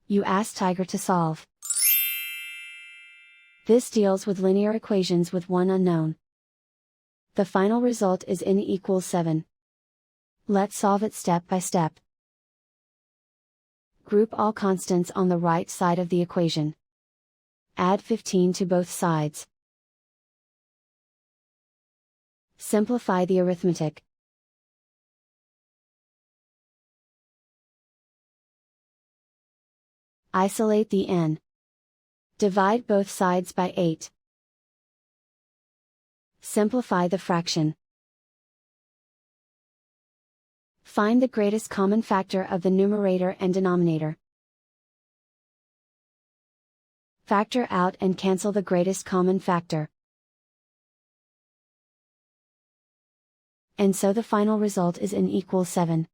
You ask Tiger to solve. This deals with linear equations with one unknown. The final result is n equals 7. Let's solve it step by step. Group all constants on the right side of the equation. Add 15 to both sides. Simplify the arithmetic. Isolate the n. Divide both sides by 8. Simplify the fraction. Find the greatest common factor of the numerator and denominator. Factor out and cancel the greatest common factor. And so the final result is n equals 7.